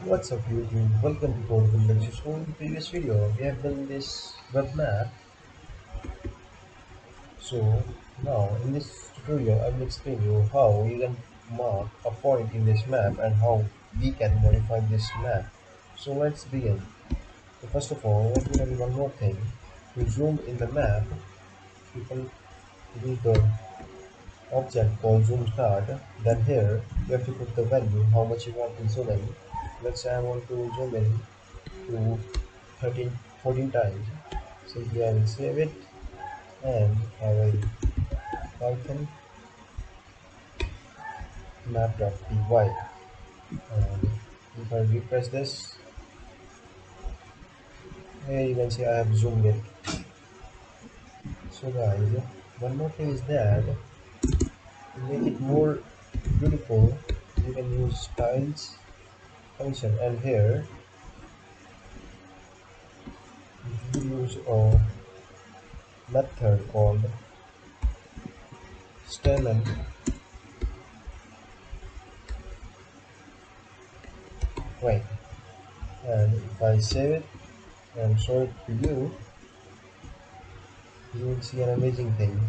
What's up YouTube? Welcome to Portable Lakshit. So in the previous video we have done this web map. So now in this tutorial I will explain you how you can mark a point in this map and how we can modify this map. So let's begin. So first of all, let me tell you one more thing. To zoom in the map, you can use the object called zoom start. Then here you have to put the value how much you want to zoom in. Let's say I want to zoom in to 14 times. Simply I will save it and I will Python map.py, and if I refresh this, here you can see I have zoomed it. So guys, one more thing is that to make it more beautiful, you can use styles function, and here you use a method called stamen. Right, and if I save it and show it to you, you will see an amazing thing.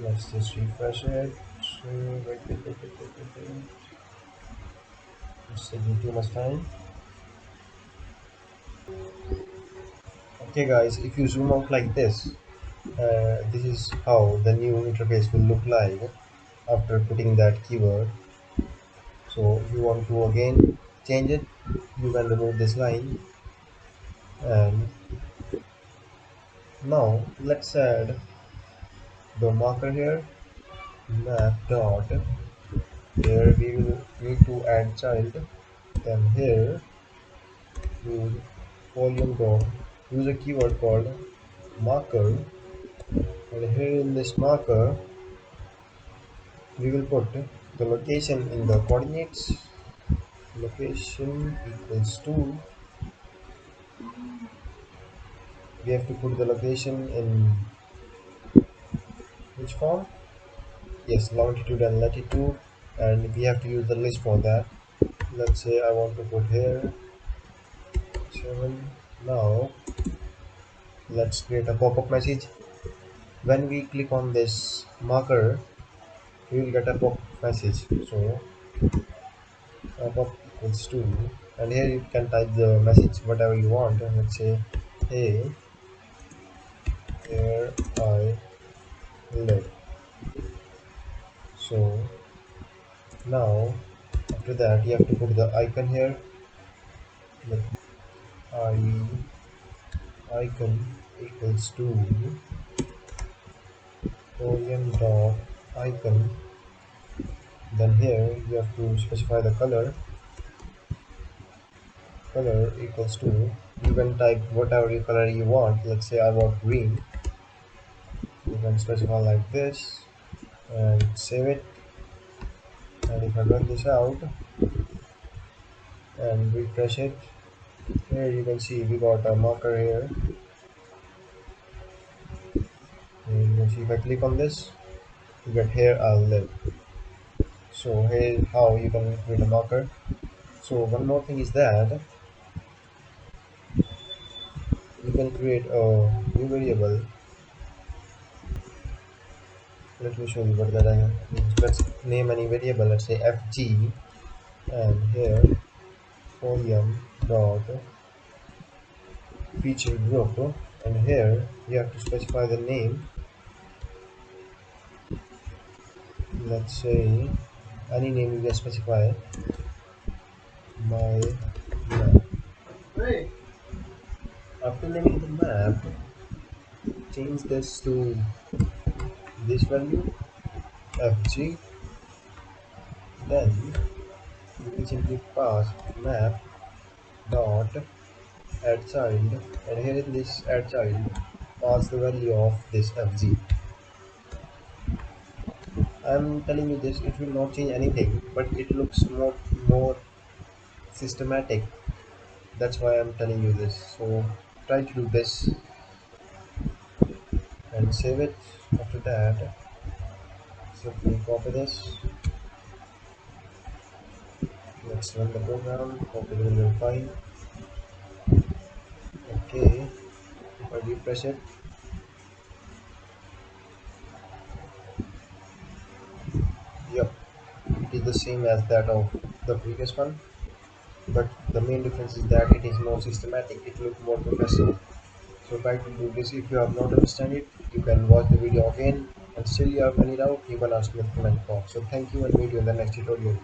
Let's just refresh it. So wait. It's taking too much time. Okay guys, if you zoom out like this, this is how the new interface will look like after putting that keyword. So if you want to again change it, you can remove this line. And now let's add the marker here, map dot. Here we will need to add child. Then here use folium dot. Use a keyword called marker, and here in this marker we will put the location in the coordinates. Location equals to, we have to put the location in which form? Yes, longitude and latitude, and we have to use the list for that. Let's say I want to put here 7. Now let's create a pop-up message. When we click on this marker, we will get a pop-up message. So pop-up equals to, and here you can type the message whatever you want. And let's say, hey, here I live. So now after that you have to put the icon here. Let icon equals to orient dot icon. Then here you have to specify the color equals to, you can type whatever color you want. Let's say I want green, you can specify like this and save it. And if I run this out and refresh it, here you can see we got a marker here. And you can see if I click on this, you get here I'll live. So here is how you can create a marker. So one more thing is that you can create a new variable. Let me show you what that I have. Let's name any variable. Let's say fg, and here folium dot feature group, and here you have to specify the name. Let's say any name you can specify. My map. Hey. After naming the map, change this to this value fg. Then you can simply pass map dot add child, and here in this add child pass the value of this fg. I'm telling you this, it will not change anything, but it looks more systematic. That's why I'm telling you this. So try to do this and save it. After that, simply copy this Let's run the program. Hope it will be fine. Okay. If I refresh it, yep, it is the same as that of the previous one. But the main difference is that it is more systematic. It looks more professional. So try to do this. If you have not understand it, you can watch the video again. And still you have any doubt, you can ask me in the comment box. So thank you and meet you in the next tutorial.